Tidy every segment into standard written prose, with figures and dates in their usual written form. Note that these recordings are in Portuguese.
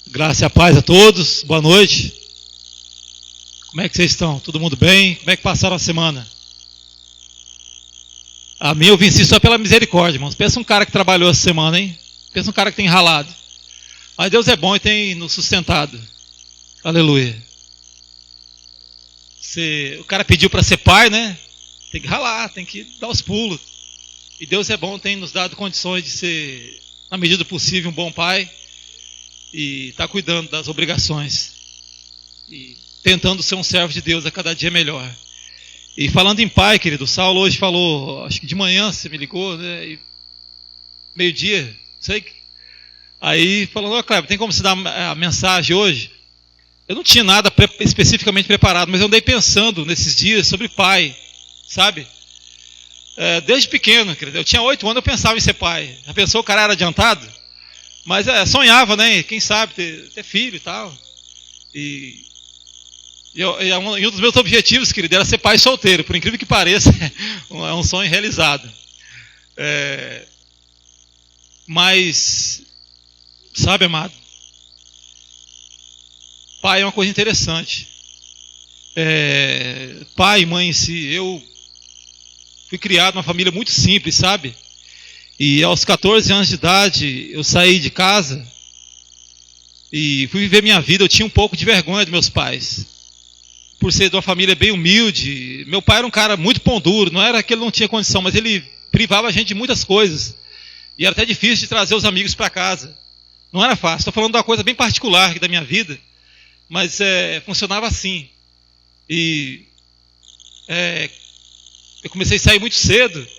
Graça e a paz a todos, boa noite. Como é que vocês estão? Todo mundo bem? Como é que passaram a semana? A minha eu venci só pela misericórdia, irmãos. Pensa um cara que trabalhou essa semana, hein? Pensa um cara que tem ralado. Mas Deus é bom e tem nos sustentado. Aleluia. O cara pediu para ser pai, né? Tem que ralar, tem que dar os pulos. E Deus é bom, tem nos dado condições de ser, na medida do possível, um bom pai. E está cuidando das obrigações. E tentando ser um servo de Deus a cada dia melhor. E falando em pai, querido, o Saulo hoje falou, acho que de manhã você me ligou, né? Meio-dia, não sei. Aí falando, Cleber, tem como você dar a mensagem hoje? Eu não tinha nada especificamente preparado, mas eu andei pensando nesses dias sobre pai, sabe? Desde pequeno, querido, eu tinha 8 anos, eu pensava em ser pai. Já pensou, o cara era adiantado? Mas sonhava, né? Quem sabe ter filho e tal. E um dos meus objetivos, querido, era ser pai solteiro. Por incrível que pareça, é um sonho realizado. Mas, sabe, amado? Pai é uma coisa interessante. Pai e mãe em si. Eu fui criado numa família muito simples, sabe? E aos 14 anos de idade, eu saí de casa e fui viver minha vida. Eu tinha um pouco de vergonha dos meus pais, por ser de uma família bem humilde. Meu pai era um cara muito pão duro, não era que ele não tinha condição, mas ele privava a gente de muitas coisas. E era até difícil de trazer os amigos para casa. Não era fácil. Estou falando de uma coisa bem particular aqui da minha vida, mas funcionava assim. E eu comecei a sair muito cedo.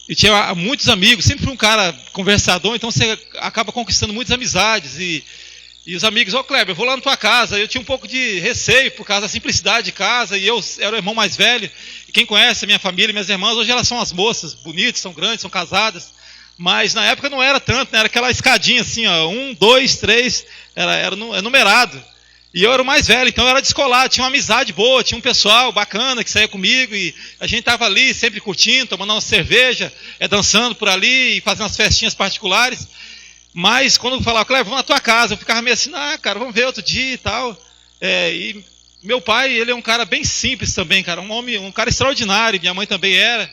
E tinha muitos amigos, sempre fui um cara conversador, então você acaba conquistando muitas amizades. E os amigos, Kleber, eu vou lá na tua casa. Eu tinha um pouco de receio por causa da simplicidade de casa, e eu era o irmão mais velho. E quem conhece a minha família, minhas irmãs, hoje elas são as moças, bonitas, são grandes, são casadas. Mas na época não era tanto, né? Era aquela escadinha assim, ó, 1, 2, 3, era numerado. E eu era o mais velho, então eu era descolado, tinha uma amizade boa, tinha um pessoal bacana que saía comigo, e a gente estava ali sempre curtindo, tomando uma cerveja, dançando por ali, e fazendo as festinhas particulares. Mas quando eu falava, Cleber, vamos na tua casa, eu ficava meio assim, cara, vamos ver outro dia e tal. E meu pai, ele é um cara bem simples também, cara, um cara extraordinário, minha mãe também era.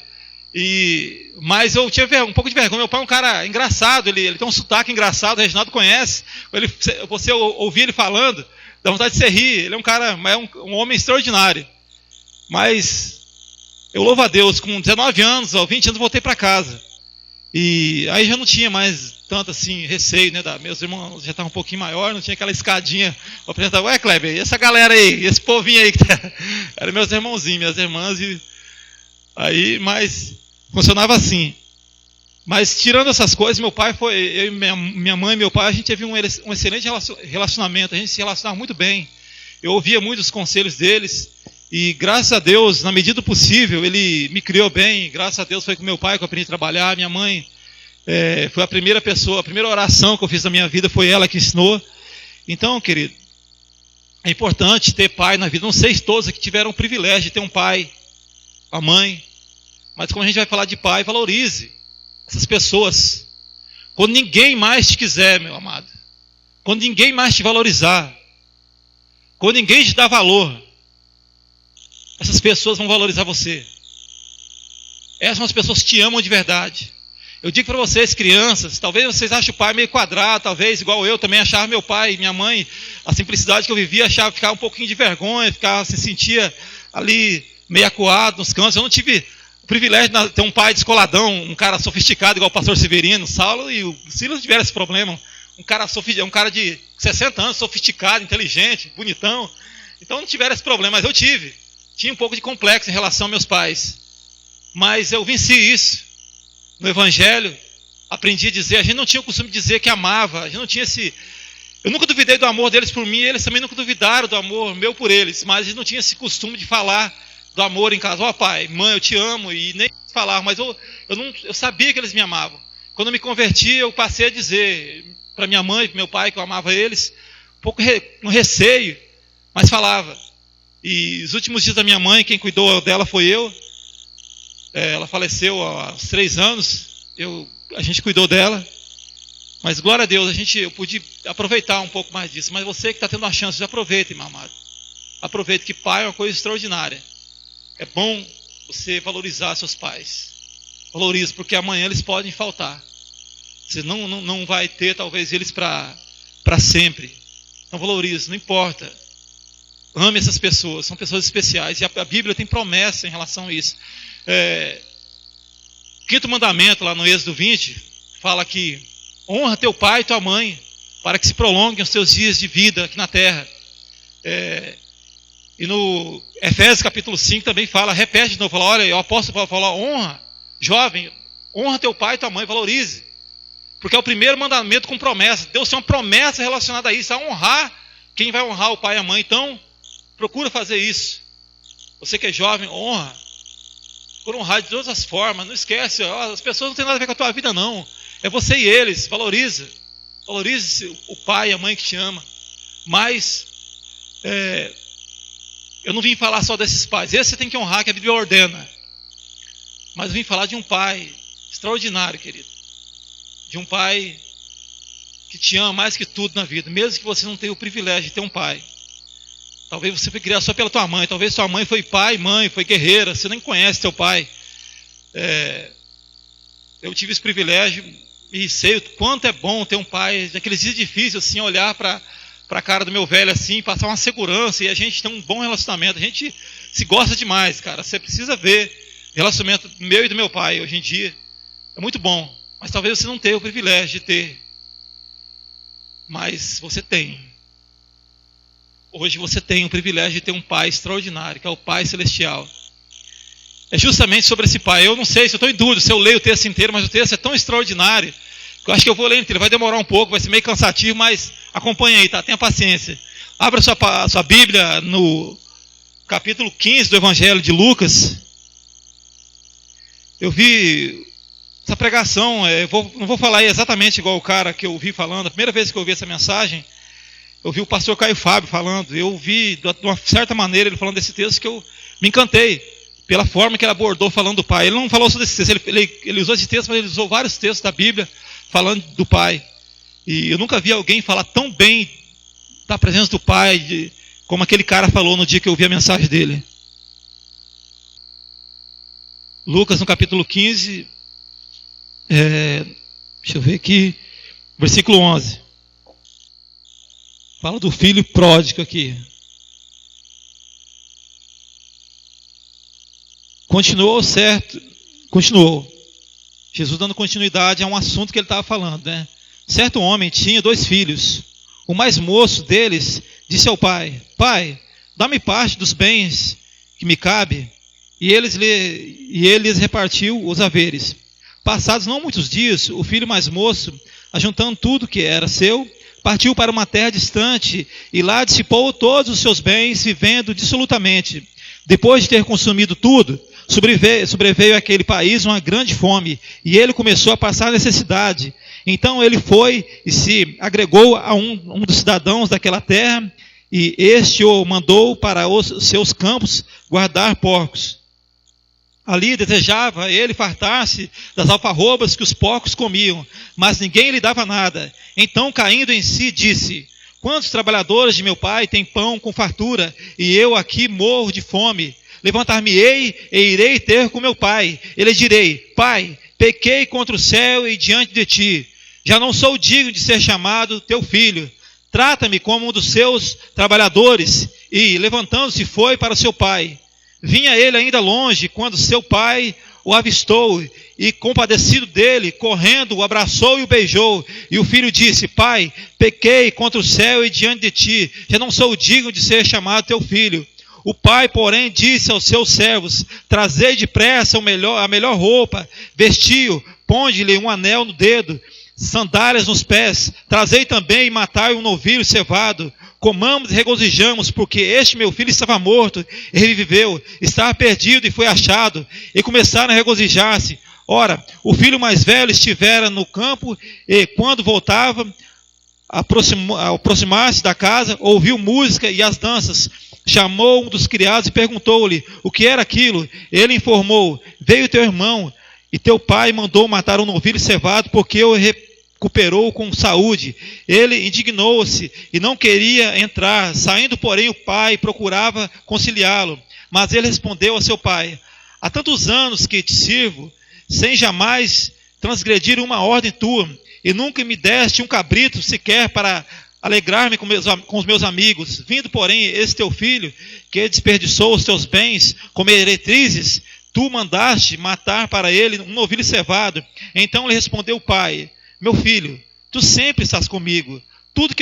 Mas eu tinha um pouco de vergonha. Meu pai é um cara engraçado, ele tem um sotaque engraçado, o Reginaldo conhece. Você ouvir ele falando, dá vontade de você rir. Ele é um cara, um homem extraordinário. Mas eu louvo a Deus, com 19 anos, 20 anos, voltei para casa. E aí já não tinha mais tanto assim receio, né? Meus irmãos já estavam um pouquinho maiores, não tinha aquela escadinha para apresentar. Ué, Kleber, e essa galera aí, esse povinho aí? Eram meus irmãozinhos, minhas irmãs. Mas funcionava assim. Mas tirando essas coisas, meu pai minha mãe e meu pai, a gente teve um excelente relacionamento, a gente se relacionava muito bem. Eu ouvia muito os conselhos deles, e graças a Deus, na medida do possível, ele me criou bem. Graças a Deus foi com meu pai que eu aprendi a trabalhar. Minha mãe foi a primeira pessoa, a primeira oração que eu fiz na minha vida foi ela que ensinou. Então, querido, é importante ter pai na vida. Não sei se todos aqui tiveram o privilégio de ter um pai, a mãe. Mas como a gente vai falar de pai, valorize essas pessoas. Quando ninguém mais te quiser, meu amado, quando ninguém mais te valorizar, quando ninguém te dá valor, essas pessoas vão valorizar você. Essas são as pessoas que te amam de verdade. Eu digo para vocês, crianças, talvez vocês achem o pai meio quadrado, talvez igual eu também achava meu pai e minha mãe, a simplicidade que eu vivia, ficava um pouquinho de vergonha, se sentia ali meio acuado nos cantos. Eu não tive o privilégio de ter um pai descoladão, um cara sofisticado igual o pastor Severino, Saulo e o Silas tiveram esse problema. Um cara de 60 anos, sofisticado, inteligente, bonitão. Então não tiveram esse problema, mas eu tive. Tinha um pouco de complexo em relação aos meus pais. Mas eu venci isso. No Evangelho, aprendi a dizer, a gente não tinha o costume de dizer que amava, a gente não tinha esse... Eu nunca duvidei do amor deles por mim, eles também nunca duvidaram do amor meu por eles, mas a gente não tinha esse costume de falar do amor em casa. Ó, pai, mãe, eu te amo, e nem falar, mas eu sabia que eles me amavam. Quando eu me converti, eu passei a dizer para minha mãe e para meu pai que eu amava eles, um pouco no receio, mas falava. E os últimos dias da minha mãe, quem cuidou dela foi eu. Ela faleceu há uns 3 anos, a gente cuidou dela. Mas glória a Deus, eu pude aproveitar um pouco mais disso. Mas você que está tendo a chance, aproveite, meu amado. Aproveite que pai é uma coisa extraordinária. É bom você valorizar seus pais. Valorize, porque amanhã eles podem faltar. Você não vai ter, talvez, eles para sempre. Então valorize, não importa. Ame essas pessoas, são pessoas especiais. E a Bíblia tem promessa em relação a isso. Quinto mandamento, lá no Êxodo 20, fala que honra teu pai e tua mãe, para que se prolonguem os teus dias de vida aqui na terra. E no Efésios capítulo 5 também fala, repete de novo, fala, olha, o apóstolo Paulo fala, honra, jovem, honra teu pai e tua mãe, valorize. Porque é o primeiro mandamento com promessa. Deus tem uma promessa relacionada a isso, a honrar quem vai honrar o pai e a mãe. Então, procura fazer isso. Você que é jovem, honra. Procura honrar de todas as formas. Não esquece, as pessoas não têm nada a ver com a tua vida, não. É você e eles. Valoriza. Valorize o pai e a mãe que te ama. Mas, eu não vim falar só desses pais. Esse você tem que honrar, que a Bíblia ordena. Mas eu vim falar de um pai extraordinário, querido. De um pai que te ama mais que tudo na vida. Mesmo que você não tenha o privilégio de ter um pai. Talvez você foi criado só pela tua mãe. Talvez sua mãe foi pai, mãe, foi guerreira. Você nem conhece teu pai. Eu tive esse privilégio e sei o quanto é bom ter um pai. Naqueles dias difíceis, assim, olhar para a cara do meu velho assim, passar uma segurança. E a gente tem um bom relacionamento. A gente se gosta demais, cara. Você precisa ver o relacionamento meu e do meu pai hoje em dia. É muito bom. Mas talvez você não tenha o privilégio de ter. Mas você tem. Hoje você tem o privilégio de ter um pai extraordinário, que é o Pai Celestial. É justamente sobre esse pai. Eu não sei se eu estou em dúvida se eu leio o texto inteiro, mas o texto é tão extraordinário que eu acho que eu vou ler inteiro. Vai demorar um pouco, vai ser meio cansativo, mas acompanha aí, tá? Tenha paciência. Abra sua Bíblia no capítulo 15 do Evangelho de Lucas. Eu vi essa pregação, não vou falar exatamente igual o cara que eu ouvi falando. A primeira vez que eu ouvi essa mensagem, eu vi o pastor Caio Fábio falando. Eu vi, de uma certa maneira, ele falando desse texto que eu me encantei pela forma que ele abordou falando do Pai. Ele não falou só desse texto, ele usou esse texto, mas ele usou vários textos da Bíblia falando do Pai. E eu nunca vi alguém falar tão bem da presença do Pai como aquele cara falou no dia que eu ouvi a mensagem dele. Lucas, no capítulo 15, deixa eu ver aqui, versículo 11. Fala do filho pródigo aqui. Continuou. Jesus dando continuidade a um assunto que ele estava falando, né? Certo homem tinha 2 filhos. O mais moço deles disse ao pai: Pai, dá-me parte dos bens que me cabe. E ele lhes repartiu os haveres. Passados não muitos dias, o filho mais moço, ajuntando tudo que era seu, partiu para uma terra distante e lá dissipou todos os seus bens, vivendo dissolutamente. Depois de ter consumido tudo, sobreveio àquele país uma grande fome, e ele começou a passar necessidade. Então ele foi e se agregou a um dos cidadãos daquela terra, e este o mandou para os seus campos guardar porcos. Ali desejava ele fartar-se das alfarrobas que os porcos comiam, mas ninguém lhe dava nada. Então, caindo em si, disse: Quantos trabalhadores de meu pai têm pão com fartura, e eu aqui morro de fome? Levantar-me-ei e irei ter com meu pai. Ele direi: Pai, pequei contra o céu e diante de ti. Já não sou digno de ser chamado teu filho. Trata-me como um dos seus trabalhadores. E, levantando-se, foi para seu pai. Vinha ele ainda longe, quando seu pai o avistou, e compadecido dele, correndo, o abraçou e o beijou. E o filho disse: Pai, pequei contra o céu e diante de ti, já não sou digno de ser chamado teu filho. O pai, porém, disse aos seus servos: Trazei depressa a melhor roupa, vestiu, ponde-lhe um anel no dedo, sandálias nos pés, trazei também e matai um novilho cevado. Comamos e regozijamos, porque este meu filho estava morto e reviveu, estava perdido e foi achado. E começaram a regozijar-se. Ora, o filho mais velho estivera no campo, e quando voltava, aproximar-se da casa, ouviu música e as danças. Chamou um dos criados e perguntou-lhe o que era aquilo. Ele informou: Veio teu irmão, e teu pai mandou matar um novilho cevado, porque recuperou com saúde. Ele indignou-se e não queria entrar. Saindo, porém, o pai procurava conciliá-lo. Mas ele respondeu a seu pai: há tantos anos que te sirvo, sem jamais transgredir uma ordem tua, e nunca me deste um cabrito sequer para alegrar-me com os meus amigos. Vindo, porém, esse teu filho, que desperdiçou os teus bens com meretrizes, tu mandaste matar para ele um novilho cevado. Então lhe respondeu o pai: meu filho, tu sempre estás comigo, tudo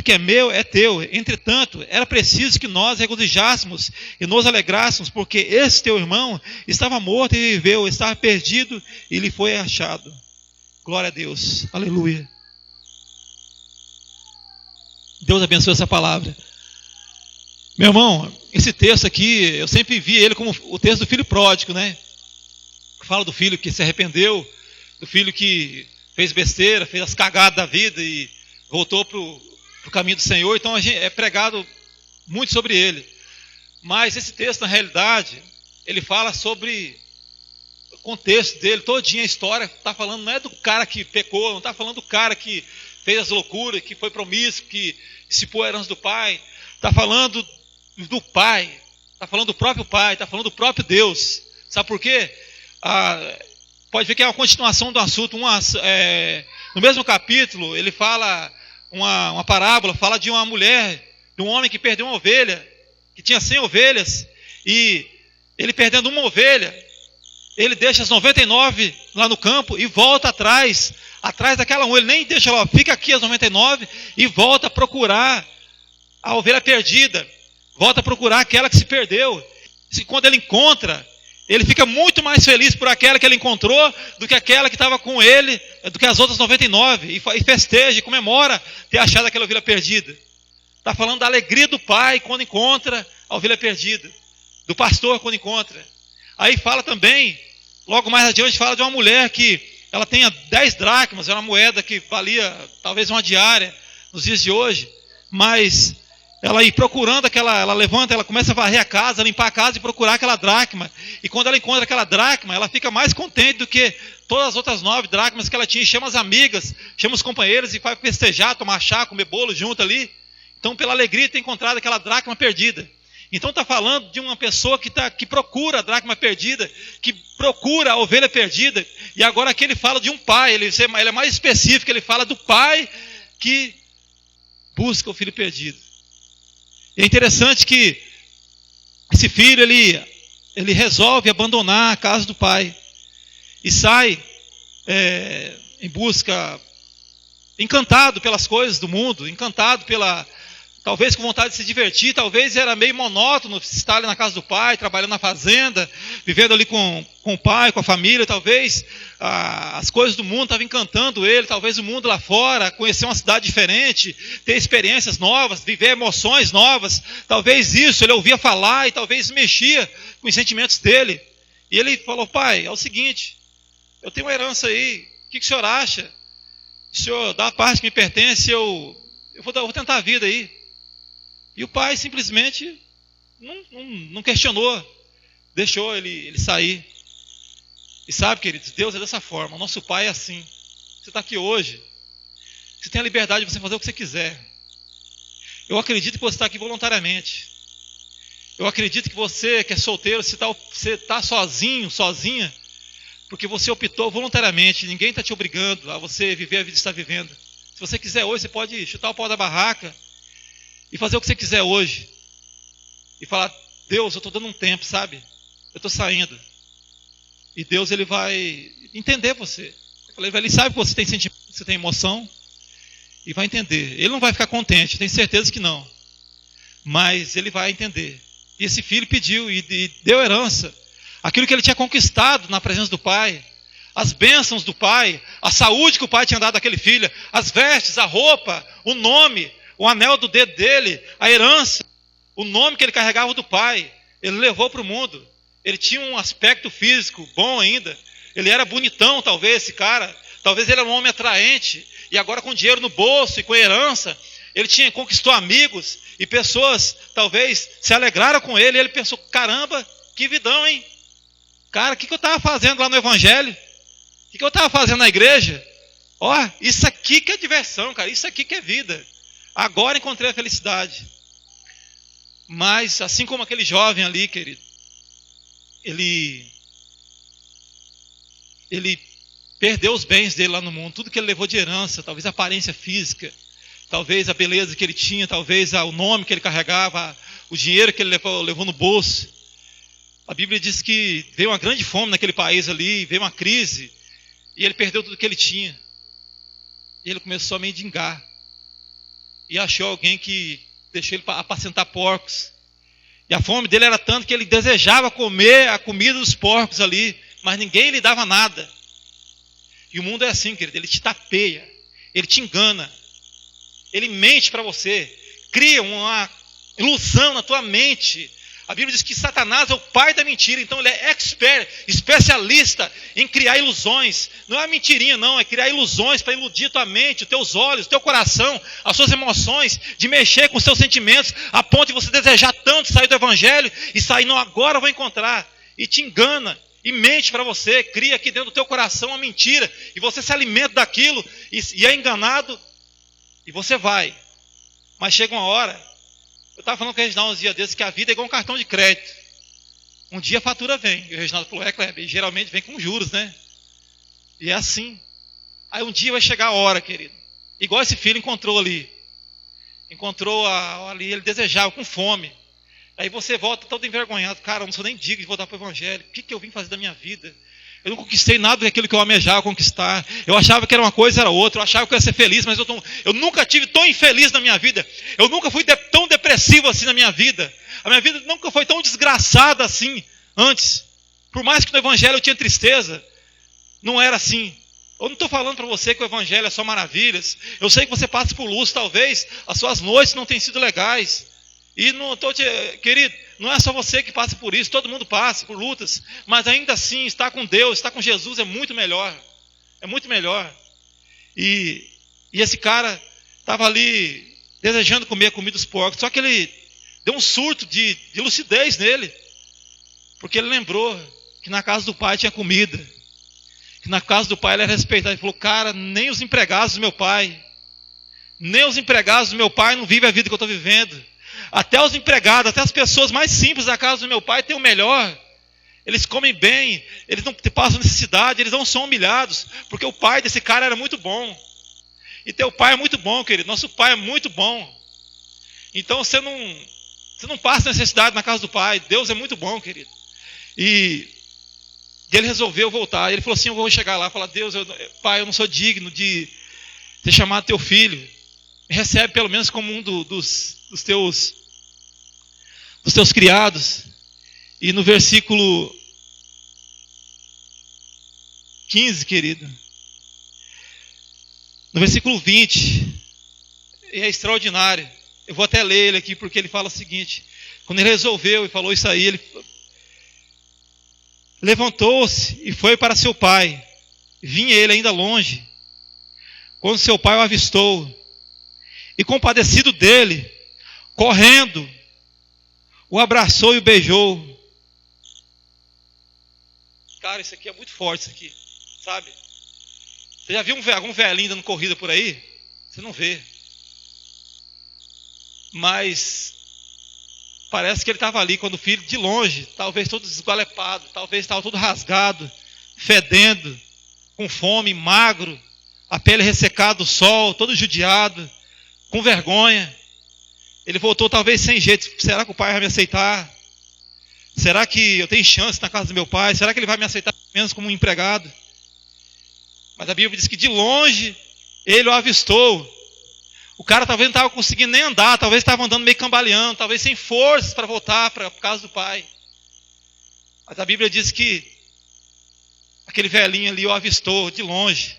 que é meu é teu. Entretanto, era preciso que nós regozijássemos e nos alegrássemos, porque esse teu irmão estava morto e viveu, estava perdido e lhe foi achado. Glória a Deus, aleluia. Deus abençoe essa palavra. Meu irmão, esse texto aqui, eu sempre vi ele como o texto do filho pródigo, né? Fala do filho que se arrependeu, do filho que fez besteira, fez as cagadas da vida e voltou para o caminho do Senhor. Então é pregado muito sobre ele. Mas esse texto, na realidade, ele fala sobre o contexto dele, todinha a história. Está falando, não é do cara que pecou, não está falando do cara que fez as loucuras, que foi promíscuo, que dissipou a herança do pai. Está falando do pai, está falando do próprio pai, está falando do próprio Deus. Sabe por quê? Pode ver que é uma continuação do assunto. No mesmo capítulo, ele fala uma parábola, fala de uma mulher, de um homem que perdeu uma ovelha, que tinha 100 ovelhas, e ele perdendo uma ovelha, ele deixa as 99 lá no campo e volta atrás daquela uma. Ele nem deixa lá, fica aqui as 99 e volta a procurar a ovelha perdida, volta a procurar aquela que se perdeu. E quando ele encontra, ele fica muito mais feliz por aquela que ele encontrou do que aquela que estava com ele, do que as outras 99, e festeja, e comemora ter achado aquela ovelha perdida. Está falando da alegria do pai quando encontra a ovelha perdida, do pastor quando encontra. Aí fala também, logo mais adiante, fala de uma mulher que ela tenha 10 dracmas, era uma moeda que valia talvez uma diária nos dias de hoje, mas ela ir procurando ela levanta, ela começa a varrer a casa, limpar a casa e procurar aquela dracma. E quando ela encontra aquela dracma, ela fica mais contente do que todas as outras 9 dracmas que ela tinha. E chama as amigas, chama os companheiros e vai festejar, tomar chá, comer bolo junto ali. Então, pela alegria de ter encontrado aquela dracma perdida. Então está falando de uma pessoa que procura a dracma perdida, que procura a ovelha perdida. E agora aqui ele fala de um pai, ele é mais específico, ele fala do pai que busca o filho perdido. E é interessante que esse filho, ele resolve abandonar a casa do pai e sai em busca, encantado pelas coisas do mundo, encantado talvez com vontade de se divertir, talvez era meio monótono estar ali na casa do pai, trabalhando na fazenda, vivendo ali com o pai, com a família. Talvez as coisas do mundo estavam encantando ele, talvez o mundo lá fora, conhecer uma cidade diferente, ter experiências novas, viver emoções novas. Talvez isso ele ouvia falar e talvez mexia com os sentimentos dele. E ele falou: pai, é o seguinte, eu tenho uma herança aí, o que o senhor acha? O senhor dá a parte que me pertence, eu vou tentar a vida aí. E o pai simplesmente não questionou, deixou ele sair. E sabe, queridos, Deus é dessa forma, o nosso pai é assim. Você está aqui hoje, você tem a liberdade de você fazer o que você quiser. Eu acredito que você está aqui voluntariamente. Eu acredito que você que é solteiro, você está sozinho, sozinha, porque você optou voluntariamente. Ninguém está te obrigando a você viver a vida que você está vivendo. Se você quiser hoje, você pode chutar o pau da barraca e fazer o que você quiser hoje. E falar: Deus, eu estou dando um tempo, sabe? Eu estou saindo. E Deus, ele vai entender você. Ele sabe que você tem sentimento, você tem emoção. E vai entender. Ele não vai ficar contente, tenho certeza que não. Mas ele vai entender. E esse filho pediu e deu herança. Aquilo que ele tinha conquistado na presença do pai. As bênçãos do pai. A saúde que o pai tinha dado àquele filho. As vestes, a roupa, o nome, o anel do dedo dele, a herança, o nome que ele carregava do pai, ele levou para o mundo. Ele tinha um aspecto físico bom ainda. Ele era bonitão, talvez, esse cara. Talvez ele era um homem atraente. E agora com dinheiro no bolso e com herança, ele conquistou amigos e pessoas, talvez, se alegraram com ele. E ele pensou: caramba, que vidão, hein? Cara, o que eu estava fazendo lá no evangelho? O que eu estava fazendo na igreja? Ó, isso aqui que é diversão, cara. Isso aqui que é vida. Agora encontrei a felicidade. Mas, assim como aquele jovem ali, querido, ele perdeu os bens dele lá no mundo. Tudo que ele levou de herança, talvez a aparência física, talvez a beleza que ele tinha, talvez o nome que ele carregava, o dinheiro que ele levou no bolso. A Bíblia diz que veio uma grande fome naquele país ali, veio uma crise, e ele perdeu tudo que ele tinha. E ele começou a mendigar. E achou alguém que deixou ele apacentar porcos. E a fome dele era tanto que ele desejava comer a comida dos porcos ali, mas ninguém lhe dava nada. E o mundo é assim, querido, ele te tapeia, ele te engana, ele mente para você, cria uma ilusão na tua mente. A Bíblia diz que Satanás é o pai da mentira, então ele é especialista em criar ilusões. Não é mentirinha não, é criar ilusões para iludir tua mente, os teus olhos, o teu coração, as suas emoções, de mexer com os seus sentimentos, a ponto de você desejar tanto sair do evangelho e sair, não, agora eu vou encontrar, e te engana. E mente para você, cria aqui dentro do teu coração uma mentira, e você se alimenta daquilo, e é enganado, e você vai. Mas chega uma hora, eu estava falando com o Reginaldo uns dias desses, que a vida é igual um cartão de crédito. Um dia a fatura vem, e o Reginaldo falou, Kleber, geralmente vem com juros, né? E é assim. Aí um dia vai chegar a hora, querido, igual esse filho encontrou ali. Encontrou ali, ele desejava, com fome. Aí você volta todo envergonhado. Cara, eu não sou nem digno de voltar para o evangelho. O que eu vim fazer da minha vida? Eu não conquistei nada daquilo que eu almejava conquistar. Eu achava que era uma coisa, era outra. Eu achava que eu ia ser feliz, mas eu nunca tive tão infeliz na minha vida. Eu nunca fui tão depressivo assim na minha vida. A minha vida nunca foi tão desgraçada assim antes. Por mais que no evangelho eu tinha tristeza, não era assim. Eu não estou falando para você que o evangelho é só maravilhas. Eu sei que você passa por luz, talvez as suas noites não tenham sido legais. E não estou querido, não é só você que passa por isso, todo mundo passa por lutas, mas ainda assim, estar com Deus, estar com Jesus é muito melhor. É muito melhor. E esse cara estava ali desejando comer a comida dos porcos, só que ele deu um surto de lucidez nele, porque ele lembrou que na casa do pai tinha comida, que na casa do pai ele era respeitado. Ele falou, cara, nem os empregados do meu pai não vivem a vida que eu estou vivendo. Até os empregados, até as pessoas mais simples da casa do meu pai têm o melhor. Eles comem bem, eles não passam necessidade, eles não são humilhados, porque o pai desse cara era muito bom. E teu pai é muito bom, querido, nosso pai é muito bom. Então você não passa necessidade na casa do pai, Deus é muito bom, querido. E ele resolveu voltar, ele falou assim, eu vou chegar lá e falar, Deus, pai, eu não sou digno de ter chamado teu filho. Me recebe pelo menos como um dos teus criados. E no versículo 15, querido, no versículo 20, é extraordinário. Eu vou até ler ele aqui, porque ele fala o seguinte: quando ele resolveu e falou isso aí, ele levantou-se e foi para seu pai. Vinha ele ainda longe, quando seu pai o avistou, e compadecido dele, correndo, o abraçou e o beijou. Cara, isso aqui é muito forte, isso aqui, sabe? Você já viu algum velhinho dando corrida por aí? Você não vê. Mas parece que ele estava ali quando o filho, de longe, talvez todo desgualepado, talvez estava todo rasgado, fedendo, com fome, magro, a pele ressecada do sol, todo judiado, com vergonha. Ele voltou talvez sem jeito. Será que o pai vai me aceitar? Será que eu tenho chance na casa do meu pai? Será que ele vai me aceitar menos como um empregado? Mas a Bíblia diz que de longe ele o avistou. O cara talvez não estava conseguindo nem andar, talvez estava andando meio cambaleando, talvez sem forças para voltar para a casa do pai. Mas a Bíblia diz que aquele velhinho ali o avistou de longe.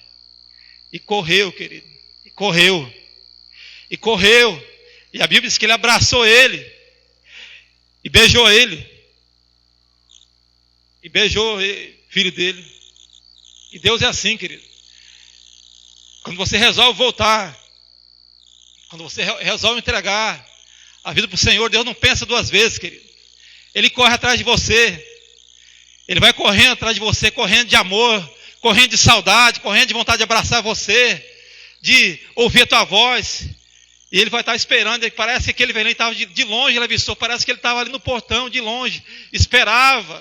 E correu, querido. E correu. E correu. E a Bíblia diz que ele abraçou ele. E beijou ele. E beijou o filho dele. E Deus é assim, querido. Quando você resolve voltar, quando você resolve entregar a vida para o Senhor, Deus não pensa duas vezes, querido. Ele corre atrás de você. Ele vai correndo atrás de você, correndo de amor, correndo de saudade, correndo de vontade de abraçar você, de ouvir a tua voz. E ele vai estar esperando. Parece que ele veio, ele estava de longe, ele avistou, parece que ele estava ali no portão, de longe, esperava.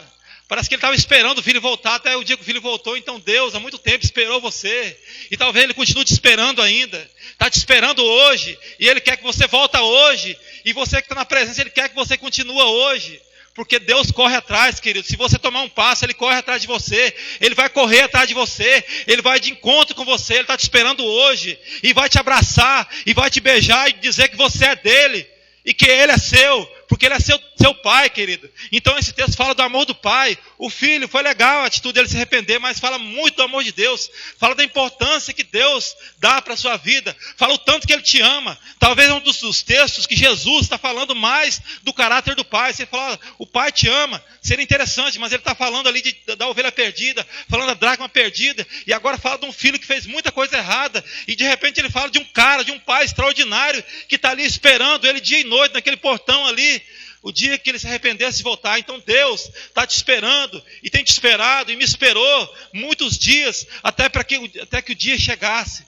Parece que ele estava esperando o filho voltar, até o dia que o filho voltou. Então Deus há muito tempo esperou você, e talvez Ele continue te esperando ainda, está te esperando hoje, e Ele quer que você volte hoje, e você que está na presença, Ele quer que você continue hoje, porque Deus corre atrás, querido. Se você tomar um passo, Ele corre atrás de você, Ele vai correr atrás de você, Ele vai de encontro com você, Ele está te esperando hoje, e vai te abraçar, e vai te beijar, e dizer que você é dele, e que Ele é seu, porque Ele é seu pai, querido. Então esse texto fala do amor do pai. O filho, foi legal a atitude dele se arrepender, mas fala muito do amor de Deus. Fala da importância que Deus dá para a sua vida. Fala o tanto que Ele te ama. Talvez é um dos textos que Jesus está falando mais do caráter do pai. Você fala, o pai te ama. Seria interessante, mas Ele está falando ali da ovelha perdida, falando da dracma perdida, e agora fala de um filho que fez muita coisa errada, e de repente Ele fala de um cara, de um pai extraordinário, que está ali esperando Ele dia e noite, naquele portão ali, o dia que ele se arrependesse e voltar. Então Deus está te esperando, e tem te esperado, e me esperou muitos dias, até que o dia chegasse.